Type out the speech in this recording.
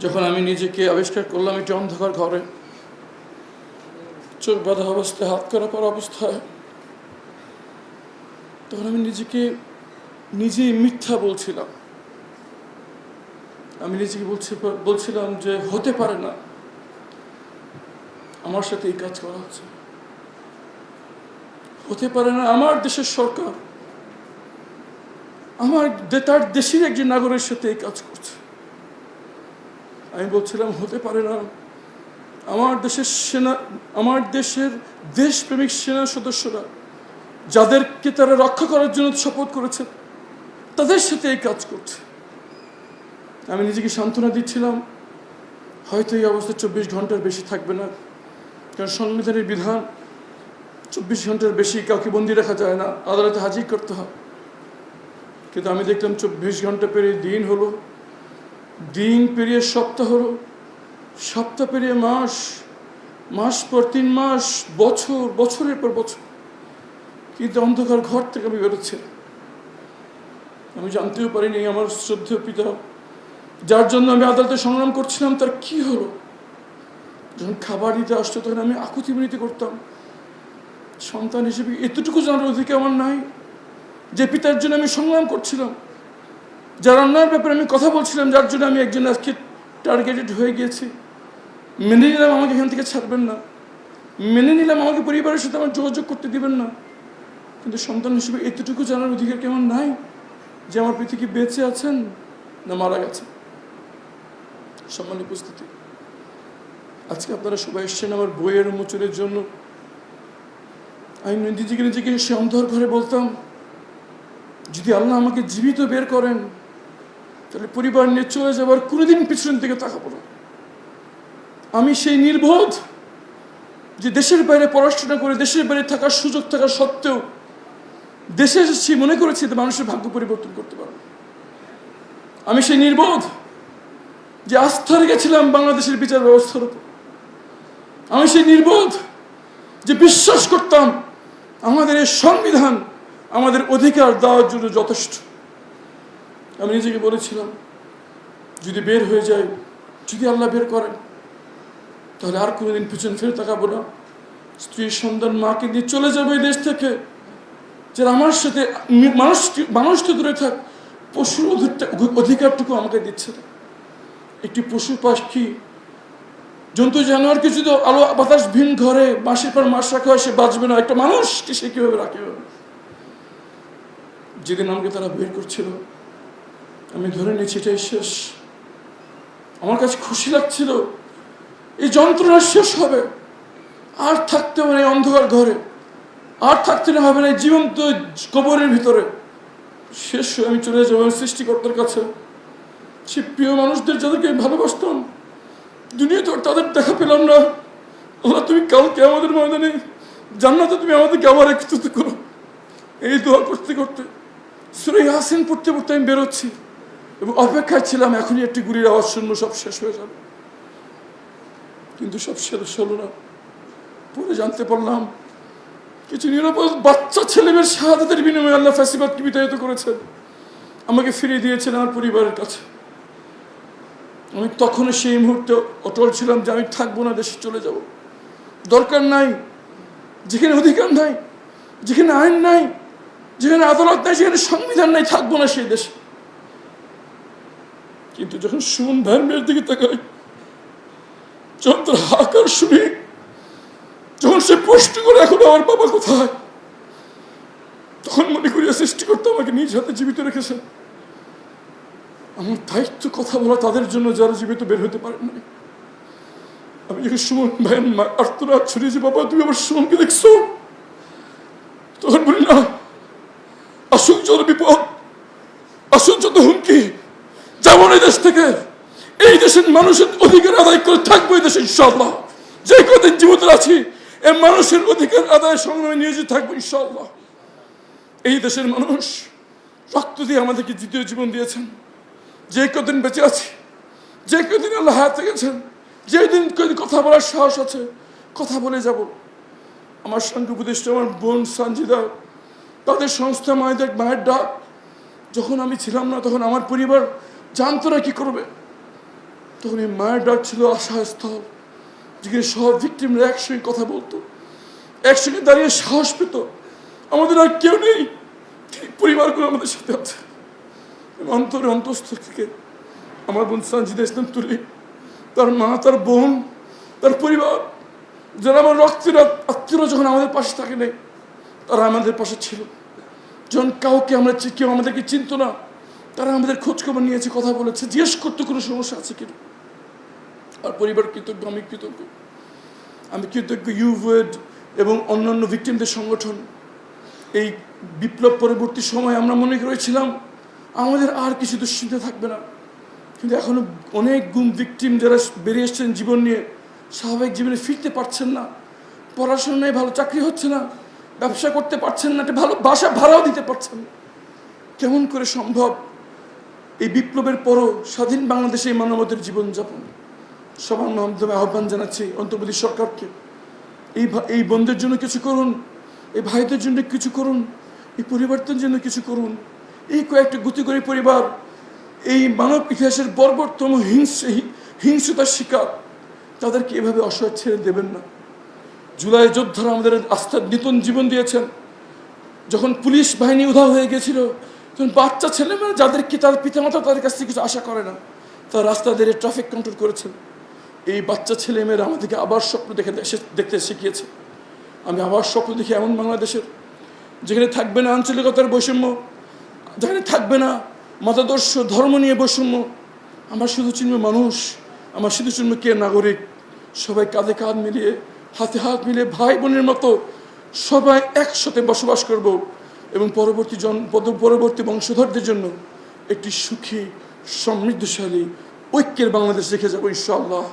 যখন আমি নিজেকে আবিষ্কার করলাম একটি অন্ধকার ঘরে, চোখ বাঁধা অবস্থায়, হাত করা পর অবস্থায়, তখন আমি নিজেই মিথ্যা বলছিলাম। আমি নিজেকে বলছিলাম যে হতে পারে না আমার সাথে এই কাজ করা হচ্ছে, হতে পারে না আমার দেশের সরকার তার দেশের একজন নাগরিকের সাথে এই কাজ করছে। আমি বলছিলাম হতে পারে না আমার দেশের দেশপ্রেমিক সেনা সদস্যরা, যাদেরকে তারা রক্ষা করার জন্য শপথ করেছে, তাদের সাথে এই কাজ করছে। আমি নিজেকে সান্ত্বনা দিচ্ছিলাম, হয়তো এই অবস্থা 24 ঘন্টার বেশি থাকবে না, কারণ সংবিধানের বিধান 24 ঘন্টার বেশি কাউকে বন্দি রাখা যায় না, আদালতে হাজির করতে হয়। কিন্তু আমি দেখলাম 24 ঘন্টা পেরিয়ে দিন হলো, দিন পেরিয়ে সপ্তাহ হলো, সপ্তাহ পেরিয়ে মাস, মাস পর 3 মাস, বছর, বছরের পর বছর, কিন্তু অন্ধকার ঘর থেকে আমি বেরোচ্ছি। আমি জানতেও পারিনি আমার শ্রদ্ধেয় পিতা, যার জন্য আমি আদালতে সংগ্রাম করছিলাম, তার কি হলো। যখন খাবার দিতে আসতো তখন আমি আকুতি মিনতি করতাম। সন্তান হিসেবে এতটুকু জানার অধিকার আমার নাই যে পিতার জন্য আমি সংগ্রাম করছিলাম, যার অন্যায়ের ব্যাপারে আমি কথা বলছিলাম, যার জন্য আমি একজন আজকে টার্গেটেড হয়ে গিয়েছি। মেনে নিলাম আমাকে এখান থেকে ছাড়বেন না, মেনে নিলাম আমাকে পরিবারের সাথে আমার যোগাযোগ করতে দিবেন না, কিন্তু সন্তান হিসেবে এতটুকু জানার অধিকার কেমন নাই যে আমার পিতা কি বেঁচে আছেন না মারা গেছেন। সম্মানিত উপস্থিতি, আজকে আপনারা সবাই এসছেন আমার বইয়ের উন্মোচনের জন্য। আমি নিজেকে সে অন্ধকার ঘরে বলতাম, যদি আল্লাহ আমাকে জীবিত বের করেন তাহলে পরিবার নিয়ে চলে যাবার কোনোদিন পিছন থেকে তাকাবো না। আমি সেই নির্বোধ যে দেশের বাইরে পড়াশোনা করে দেশের বাইরে থাকার সুযোগ থাকা সত্ত্বেও দেশে এসেছি মনে করেছি যে মানুষের ভাগ্য পরিবর্তন করতে পারবে। আমি সেই নির্বোধ যে আস্থা রেখেছিলাম বাংলাদেশের বিচার ব্যবস্থার উপর। আমি সেই নির্বোধ যে বিশ্বাস করতাম আমাদের এই সংবিধান আমাদের অধিকার দেওয়ার জন্য যথেষ্ট। আমি নিজেকে বলেছিলাম, যদি বের হয়ে যায়, যদি আল্লাহ বের করেন, তাহলে আর কোনোদিন পিছন ফিরে তাকাবো না। স্ত্রী সন্তান মাকে নিয়ে চলে যাবে এই দেশ থেকে, যারা আমার সাথে মানুষ তো দূরে থাক, পশুর অধিকারটুকু আমাকে দিচ্ছে না। একটি পশু পাখি জন্তু জানোয়ারকে যদি আলো বাতাস ভিন ঘরে মাসের পর মাস রাখা হয়, সে বাঁচবে না। একটা মানুষকে সে কিভাবে রাখে? যেদিন আমাকে তারা বের করছিল আমি ধরে নিয়েছি এটাই শেষ। আমার কাছে খুশি লাগছিল এই যন্ত্রণা শেষ হবে, আর থাকতে হবে না এই অন্ধকার ঘরে, আর থাকতে হবে না এই জীবন্ত কবরের ভিতরে। শেষ হয়ে আমি চলে যাবো সৃষ্টিকর্তার কাছে। সে প্রিয় মানুষদের যাদেরকে ভালোবাসতাম, দুনিয়াতে তাদের দেখা পেলাম না। আল্লাহ, তুমি কালকে আমাদের ময়দানে জান্নাতে তুমি আমাদেরকে আবার একত্রিত করো। এই দোয়া করতে করতে সূরা ইয়াসিন পড়তে পড়তে আমি বেরোচ্ছি এবং অপেক্ষায় ছিলাম এখনই একটি গুলির আওয়াজ শুনবো, সব শেষ হয়ে যাবে। কিন্তু সব শেষ হলো না। পরে জানতে পারলাম কিছু নিরাপদ বাচ্চা ছেলেমেয়ের শাহাদাতের বিনিময়ে আল্লাহ ফ্যাসিবাদকে বিতাড়িত করেছেন, আমাকে ফিরিয়ে দিয়েছেন আমার পরিবারের কাছে। আমি তখনও সেই মুহূর্তে অটল ছিলাম যে আমি থাকবো না, দেশে চলে যাব। দরকার নাই, যেখানে অধিকার নাই, যেখানে আইন নাই, যেখানে আদালত নাই, যেখানে সংবিধান নাই, থাকবো না সেই দেশে। কিন্তু যখন সুমন ভাইয়ের মেয়ের দিকে তাকাই, যখন তার হাহাকার শুনি, যখন সে প্রশ্ন করে এখন আমার বাবা কোথায়, তখন মনে করি সৃষ্টিকর্তা আমাকে নিজ হাতে জীবিত রেখেছেন। আমার দায়িত্ব কথা বলা তাদের জন্য যারা জীবিত বের হতে পারেন না। আমি যখন সুমন ভাইয়ের আর্তনাদ ছড়িয়েছি, বাবা তুমি আমার সুমনকে দেখছো, তখন বলি না, আসুক যত বিপদ, আসুক যত হুমকি, যেমন এই দেশ থেকে, এই দেশের মানুষের অধিকার আদায় করে থাকবো এই দেশে ইনশাআল্লাহ। যে কদিন জীবিত আছি এই মানুষের অধিকার আদায় সংগ্রামে নিয়োজিত থাকবো ইনশাআল্লাহ। এই দেশের মানুষ রক্ত দিয়ে আমাদেরকে দ্বিতীয় জীবন দিয়েছেন। যে কদিন বেঁচে আছি, যে কদিন আল্লাহ হায়াতে গেছেন, যেদিন কদিন কথা বলার সাহস আছে, কথা বলে যাব। আমার সঙ্গে উপদেষ্টা আমার বোন সানজিদা, তাদের সংস্থা মায়ের ডাক, যখন আমি ছিলাম না তখন আমার পরিবার জানতো না কি করবে। তখন এই মায়ের ডাক ছিল আশাস্থল, যেখানে সব ভিক্টিমরা একসঙ্গে কথা বলতো, একসঙ্গে দাঁড়িয়ে সাহস পেত। আমাদের আর কেউ নেই, পরিবারগুলো আমাদের সাথে আছে। অন্তরে অন্তঃস্থল থেকে আমার বোন সানজিদা ইসলাম তুলি, তার মা, তার বোন, তার পরিবার, যারা আমার রক্তের আত্মীয়রা যখন আমাদের পাশে থাকে নাই, তারা আমাদের পাশে ছিল। যখন কেউ আমাদেরকে চিনত না, তারা আমাদের খোঁজখবর নিয়েছে, কথা বলেছে, জিজ্ঞেস করতো কোনো সমস্যা আছে কিনা। আর পরিবার কৃতজ্ঞ, আমি কৃতজ্ঞ। আমি কৃতজ্ঞ ইউভেড এবং অন্যান্য ভিক্টিমদের সংগঠন। এই বিপ্লব পরবর্তী সময় আমরা মনে করেছিলাম আমাদের আর কিছু দুশ্চিন্তা থাকবে না, কিন্তু এখনো অনেক ভিক্টিম যারা বেরিয়ে এসছেন জীবন নিয়ে, স্বাভাবিক জীবনে ফিরতে পারছেন না, পড়াশোনায় ভালো চাকরি হচ্ছে না, ব্যবসা করতে পারছেন না, একটা ভালো বাসা ভাড়াও দিতে পারছেন না। কেমন করে সম্ভব এই বিপ্লবের পরও স্বাধীন বাংলাদেশে এই মানবতার জীবনযাপন? সবার মাধ্যমে আহ্বান জানাচ্ছি অন্তর্বর্তী সরকারকে, এই বোনদের জন্য কিছু করুন, এই ভাইদের জন্য কিছু করুন, এই পরিবারদের জন্য কিছু করুন। এই কয়েকটা গুতিগরি পরিবার এই মানব ইতিহাসের বর্বরতম হিংস্রতার শিকার, তাদেরকে এভাবে অসহায় ছেড়ে দেবেন না। জুলাই যোদ্ধারা আমাদের আস্থার নতুন জীবন দিয়েছেন। যখন পুলিশ বাহিনী উধাও হয়ে গেছিল, তখন বাচ্চা ছেলেমেয়েরা যাদেরকে তার পিতামাতা তাদের কাছ থেকে কিছু আশা করে না, তারা রাস্তা দিয়ে ট্রাফিক কন্ট্রোল করেছেন। এই বাচ্চা ছেলেমেয়েরা আমাদেরকে আবার স্বপ্ন দেখতে শিখিয়েছে। আমি আবার স্বপ্ন দেখি এমন বাংলাদেশের, যেখানে থাকবে না আঞ্চলিকতার বৈষম্য, যেখানে থাকবে না মতাদর্শ ধর্ম নিয়ে বৈষম্য। আমার শুধু চিনবে মানুষ, আমার শুধু চিনবে কে নাগরিক। সবাই কাঁধে কাঁধ মিলিয়ে, হাতে হাত মিলিয়ে, ভাই বোনের মতো সবাই একসাথে বসবাস করব এবং পরবর্তী বংশধরদের জন্য একটি সুখী, সমৃদ্ধশালী, ঐক্যের বাংলাদেশ রেখে যাবো ইনশাআল্লাহ।